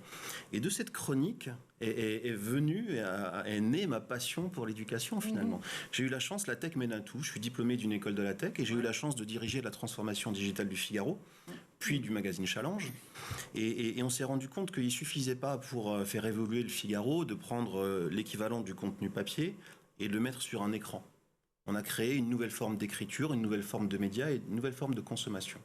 Et de cette chronique est née ma passion pour l'éducation finalement. J'ai eu la chance, la tech mène à tout, je suis diplômé d'une école de la tech et j'ai eu la chance de diriger la transformation digitale du Figaro, puis du magazine Challenge. Et on s'est rendu compte qu'il ne suffisait pas pour faire évoluer le Figaro de prendre l'équivalent du contenu papier et de le mettre sur un écran. On a créé une nouvelle forme d'écriture, une nouvelle forme de médias et une nouvelle forme de consommation.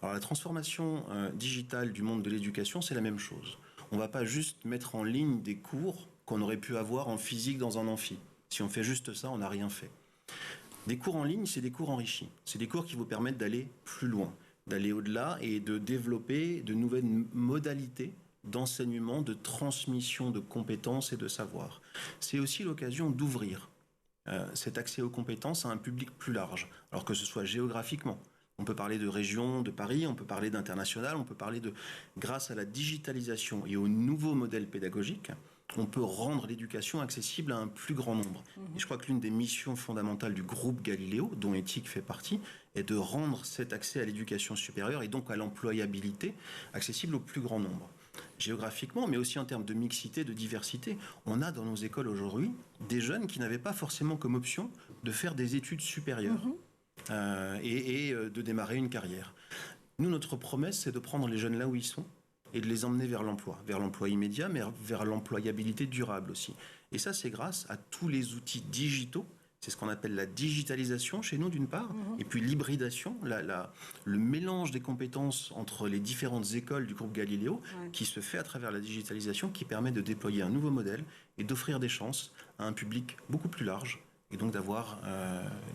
Alors la transformation digitale du monde de l'éducation, c'est la même chose. On ne va pas juste mettre en ligne des cours qu'on aurait pu avoir en physique dans un amphi. Si on fait juste ça, on n'a rien fait. Des cours en ligne, c'est des cours enrichis. C'est des cours qui vous permettent d'aller plus loin, d'aller au-delà et de développer de nouvelles modalités d'enseignement, de transmission de compétences et de savoir. C'est aussi l'occasion d'ouvrir cet accès aux compétences à un public plus large, alors que ce soit géographiquement. On peut parler de région, de Paris, on peut parler d'international, on peut parler de... Grâce à la digitalisation et aux nouveaux modèles pédagogiques, on peut rendre l'éducation accessible à un plus grand nombre. Et je crois que l'une des missions fondamentales du groupe Galileo, dont Ethic fait partie, est de rendre cet accès à l'éducation supérieure et donc à l'employabilité accessible au plus grand nombre. Géographiquement, mais aussi en termes de mixité, de diversité, on a dans nos écoles aujourd'hui des jeunes qui n'avaient pas forcément comme option de faire des études supérieures. Et de démarrer une carrière. Nous, notre promesse, c'est de prendre les jeunes là où ils sont et de les emmener vers l'emploi immédiat, mais vers l'employabilité durable aussi. Et ça, c'est grâce à tous les outils digitaux. C'est ce qu'on appelle la digitalisation chez nous, d'une part, et puis l'hybridation, le mélange des compétences entre les différentes écoles du groupe Galileo, qui se fait à travers la digitalisation, qui permet de déployer un nouveau modèle et d'offrir des chances à un public beaucoup plus large, et donc d'avoir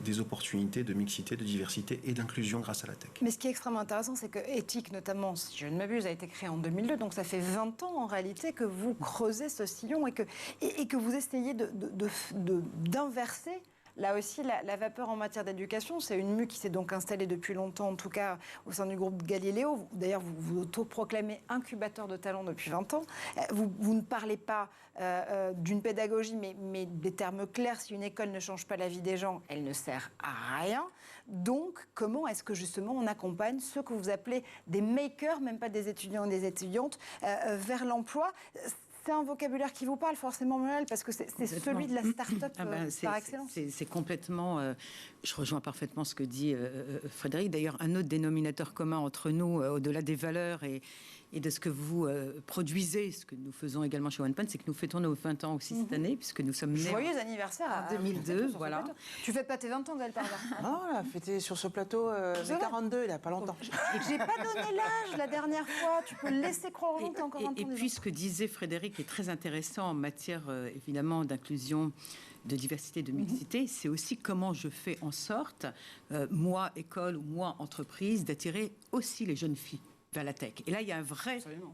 des opportunités de mixité, de diversité et d'inclusion grâce à la tech. Mais ce qui est extrêmement intéressant, c'est que Ethic, notamment, si je ne m'abuse, a été créé en 2002, donc ça fait 20 ans en réalité que vous creusez ce sillon et que vous essayez d'inverser. Là aussi, la vapeur en matière d'éducation, c'est une mue qui s'est donc installée depuis longtemps, en tout cas au sein du groupe Galileo. D'ailleurs, vous vous autoproclamez incubateur de talents depuis 20 ans. Vous ne parlez pas d'une pédagogie, mais des termes clairs. Si une école ne change pas la vie des gens, elle ne sert à rien. Donc, comment est-ce que justement on accompagne ceux que vous appelez des makers, même pas des étudiants et des étudiantes, vers l'emploi ? C'est un vocabulaire qui vous parle forcément, Muriel, parce que c'est celui de la start-up par excellence. C'est complètement... je rejoins parfaitement ce que dit Frédéric. D'ailleurs, un autre dénominateur commun entre nous, au-delà des valeurs et de ce que vous produisez, ce que nous faisons également chez OnePoint, c'est que nous fêtons nos 20 ans aussi cette année, puisque nous sommes nés Joyeux anniversaire en 2002, voilà. Tu fêtes pas tes 20 ans, Gaël, par hasard? Non, on a fêté sur ce plateau mes 42, il n'y a pas longtemps. J'ai pas donné l'âge la dernière fois. Tu peux le laisser croire aux gens que t'as encore 20 ans. Et puis, ce que disait Frédéric est très intéressant en matière, évidemment, d'inclusion, de diversité, de mixité, c'est aussi comment je fais en sorte, moi, école ou moi, entreprise, d'attirer aussi les jeunes filles vers la tech. Et là, il y a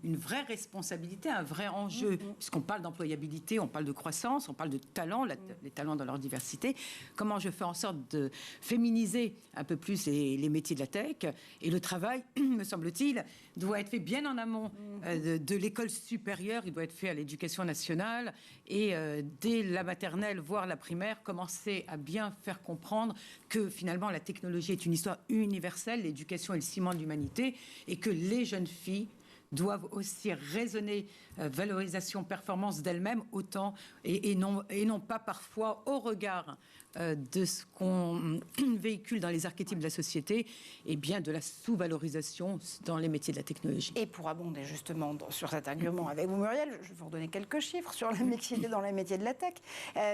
une vraie responsabilité, un vrai enjeu, puisqu'on parle d'employabilité, on parle de croissance, on parle de talent, les talents dans leur diversité. Comment je fais en sorte de féminiser un peu plus les métiers de la tech? Et le travail, me semble-t-il, doit être fait bien en amont de l'école supérieure, il doit être fait à l'éducation nationale et dès la maternelle, voire la primaire, commencer à bien faire comprendre que finalement la technologie est une histoire universelle, l'éducation est le ciment de l'humanité et que les jeunes filles doivent aussi raisonner valorisation, performance d'elles-mêmes autant et non pas parfois au regard de ce qu'on véhicule dans les archétypes de la société et bien de la sous-valorisation dans les métiers de la technologie. Et pour abonder justement sur cet argument avec vous, Muriel, je vais vous redonner quelques chiffres sur la mixité dans les métiers de la tech.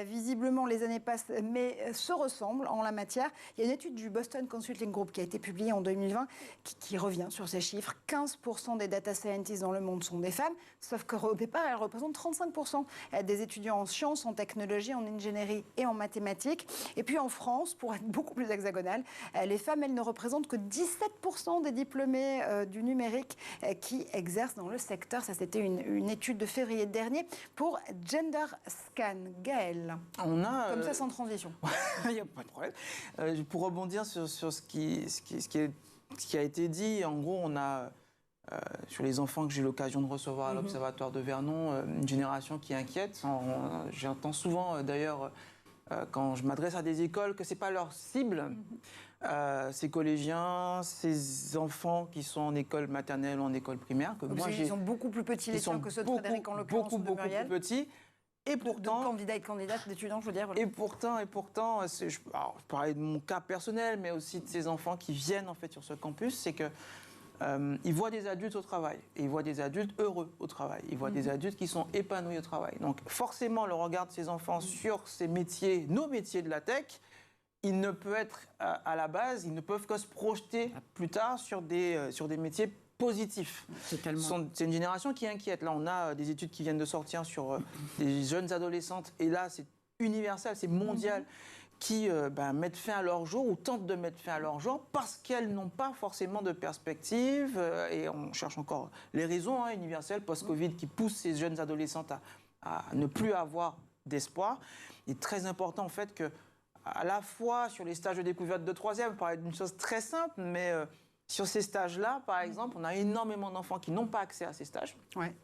Visiblement, les années passent, mais se ressemblent en la matière. Il y a une étude du Boston Consulting Group qui a été publiée en 2020 qui revient sur ces chiffres. 15% des data scientists dans le monde sont des femmes, sauf qu'au départ, elles représentent 35% des étudiants en sciences, en technologie, en ingénierie et en mathématiques. Et puis en France, pour être beaucoup plus hexagonal, les femmes, elles ne représentent que 17% des diplômés du numérique qui exercent dans le secteur. Ça, c'était une étude de février dernier pour Gender Scan. Gaël, on a, comme ça sans transition. Il n'y a pas de problème. Pour rebondir sur ce qui a été dit, en gros, on a... sur les enfants que j'ai eu l'occasion de recevoir à l'Observatoire de Vernon, une génération qui est inquiète. J'entends souvent, d'ailleurs, quand je m'adresse à des écoles, que ce n'est pas leur cible. Ces collégiens, ces enfants qui sont en école maternelle ou en école primaire. Que moi, ils sont beaucoup plus petits, les tiens, que ceux de Frédéric, en l'occurrence, beaucoup plus petits. Et pourtant, de candidats et de candidates, d'étudiants, je veux dire. Voilà. Et pourtant, je parlais de mon cas personnel, mais aussi de ces enfants qui viennent en fait sur ce campus, c'est que ils voient des adultes au travail, et ils voient des adultes heureux au travail, ils voient des adultes qui sont épanouis au travail. Donc forcément, le regard de ces enfants sur ces métiers, nos métiers de la tech, il ne peut être à la base, ils ne peuvent que se projeter plus tard sur des métiers positifs. Totalement. C'est une génération qui est inquiète. Là, on a des études qui viennent de sortir sur des jeunes adolescentes, et là, c'est universel, c'est mondial. Qui mettent fin à leur jour ou tentent de mettre fin à leur jour parce qu'elles n'ont pas forcément de perspective. Et on cherche encore les raisons universelles post-Covid qui poussent ces jeunes adolescentes à ne plus avoir d'espoir. Il est très important en fait que, à la fois sur les stages de découverte de troisième, on parlait d'une chose très simple, mais sur ces stages-là, par exemple, on a énormément d'enfants qui n'ont pas accès à ces stages. Ouais.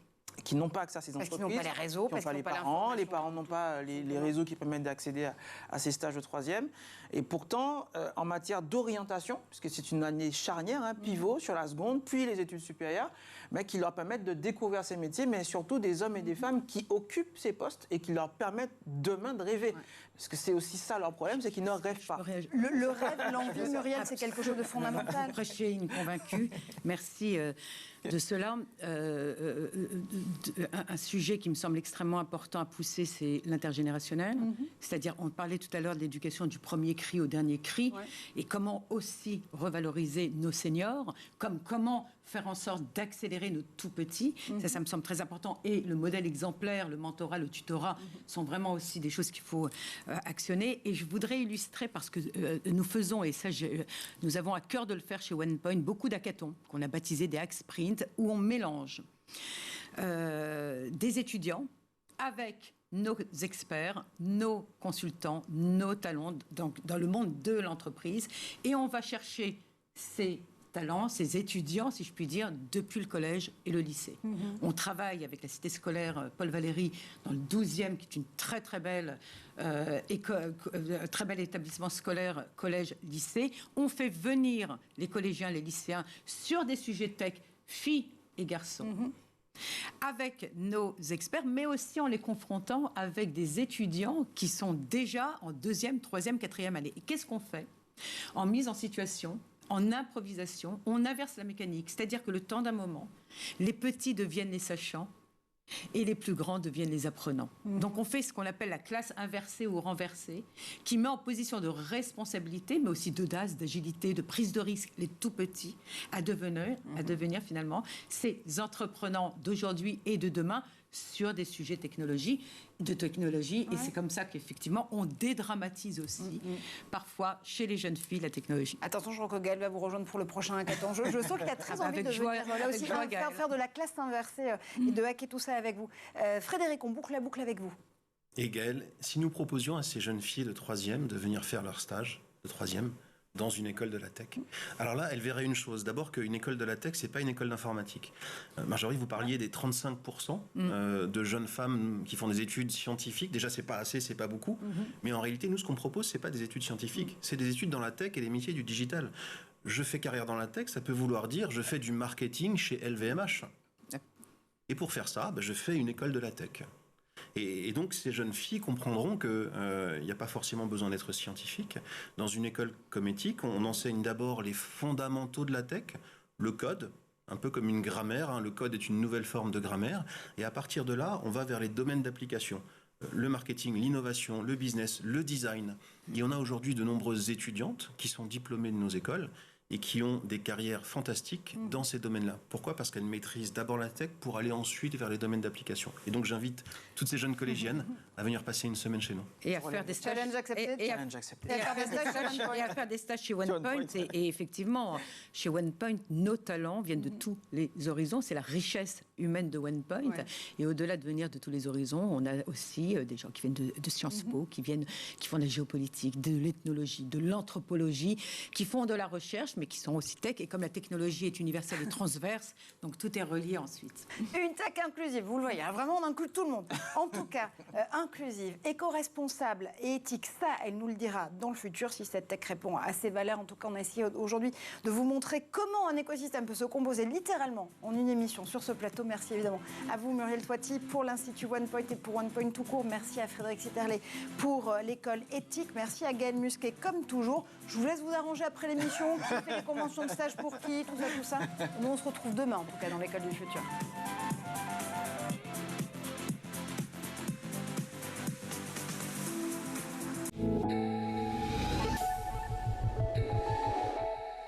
Qui n'ont pas accès à ces entreprises. Parce qu'ils n'ont pas les réseaux, parce qu'ils n'ont pas les parents n'ont pas les réseaux qui permettent d'accéder à ces stages de troisième. Et pourtant, en matière d'orientation, puisque c'est une année charnière, pivot sur la seconde, puis les études supérieures, mais qui leur permettent de découvrir ces métiers, mais surtout des hommes et des femmes qui occupent ces postes et qui leur permettent demain de rêver. Parce que c'est aussi ça leur problème, c'est qu'ils ne rêvent pas. Le rêve, l'envie, Muriel, c'est quelque chose de fondamental. Prêcher une convaincue. Merci de cela. Un sujet qui me semble extrêmement important à pousser, c'est l'intergénérationnel. C'est-à-dire, on parlait tout à l'heure de l'éducation du premier cri au dernier cri, et comment aussi revaloriser nos seniors, comment faire en sorte d'accélérer nos tout-petits. Ça me semble très important. Et le modèle exemplaire, le mentorat, le tutorat, sont vraiment aussi des choses qu'il faut actionner. Et je voudrais illustrer, parce que nous faisons, et ça, nous avons à cœur de le faire chez OnePoint, beaucoup d'hackathons, qu'on a baptisés des hack sprints, où on mélange des étudiants avec nos experts, nos consultants, nos talents dans le monde de l'entreprise. Et on va chercher ces talents, ces étudiants, si je puis dire, depuis le collège et le lycée. On travaille avec la cité scolaire Paul Valéry dans le 12e, qui est une très très belle très bel établissement scolaire, collège-lycée. On fait venir les collégiens, les lycéens sur des sujets tech, filles et garçons. avec nos experts, mais aussi en les confrontant avec des étudiants qui sont déjà en 2e, 3e, 4e année. Et qu'est-ce qu'on fait? En mise en situation, en improvisation, on inverse la mécanique. C'est-à-dire que le temps d'un moment, les petits deviennent les sachants et les plus grands deviennent les apprenants. Donc on fait ce qu'on appelle la classe inversée ou renversée, qui met en position de responsabilité, mais aussi d'audace, d'agilité, de prise de risque, les tout petits, à devenir finalement ces entreprenants d'aujourd'hui et de demain sur des sujets de technologie. Et c'est comme ça qu'effectivement, on dédramatise aussi, parfois, chez les jeunes filles, la technologie. Attention, je crois que Gaëlle va vous rejoindre pour le prochain hackathon. Je sens qu'il y a très envie de joie, venir là aussi faire de la classe inversée et de hacker tout ça avec vous. Frédéric, on boucle la boucle avec vous. Et Gaëlle, si nous proposions à ces jeunes filles de 3e de venir faire leur stage de 3e dans une école de la tech. Alors là, elle verrait une chose. D'abord qu'une école de la tech, c'est pas une école d'informatique. Marjorie, vous parliez des 35% de jeunes femmes qui font des études scientifiques. Déjà, c'est pas assez, c'est pas beaucoup. Mais en réalité, nous, ce qu'on propose, c'est pas des études scientifiques. C'est des études dans la tech et les métiers du digital. Je fais carrière dans la tech, ça peut vouloir dire je fais du marketing chez LVMH. Et pour faire ça, je fais une école de la tech. Et donc, ces jeunes filles comprendront qu'il n'y a pas forcément besoin d'être scientifique. Dans une école comme éthique, on enseigne d'abord les fondamentaux de la tech, le code, un peu comme une grammaire. Le code est une nouvelle forme de grammaire. Et à partir de là, on va vers les domaines d'application. Le marketing, l'innovation, le business, le design. Et on a aujourd'hui de nombreuses étudiantes qui sont diplômées de nos écoles et qui ont des carrières fantastiques dans ces domaines-là. Pourquoi ? Parce qu'elles maîtrisent d'abord la tech pour aller ensuite vers les domaines d'application. Et donc j'invite toutes ces jeunes collégiennes à venir passer une semaine chez nous. Et à faire des stages. Challenge accepté. Et à faire des stages chez OnePoint. Et effectivement, chez OnePoint, nos talents viennent de tous les horizons. C'est la richesse humaine de OnePoint. Ouais. Et au-delà de venir de tous les horizons, on a aussi des gens qui viennent de Sciences Po, qui font de la géopolitique, de l'ethnologie, de l'anthropologie, qui font de la recherche, mais qui sont aussi tech. Et comme la technologie est universelle et transverse, donc tout est relié ensuite. Une tech inclusive, vous le voyez, vraiment on inclut tout le monde. En tout cas, inclusive, éco-responsable et éthique, ça, elle nous le dira dans le futur si cette tech répond à ses valeurs. En tout cas, on a essayé aujourd'hui de vous montrer comment un écosystème peut se composer littéralement en une émission sur ce plateau. Merci évidemment à vous, Muriel Toiti, pour l'Institut OnePoint et pour OnePoint tout court. Merci à Frédéric Sitterlé pour l'école éthique. Merci à Gaëlle Musquet, comme toujours. Je vous laisse vous arranger après l'émission. Qui fait les conventions de stage pour qui, tout ça. Nous, on se retrouve demain, en tout cas, dans l'école du futur.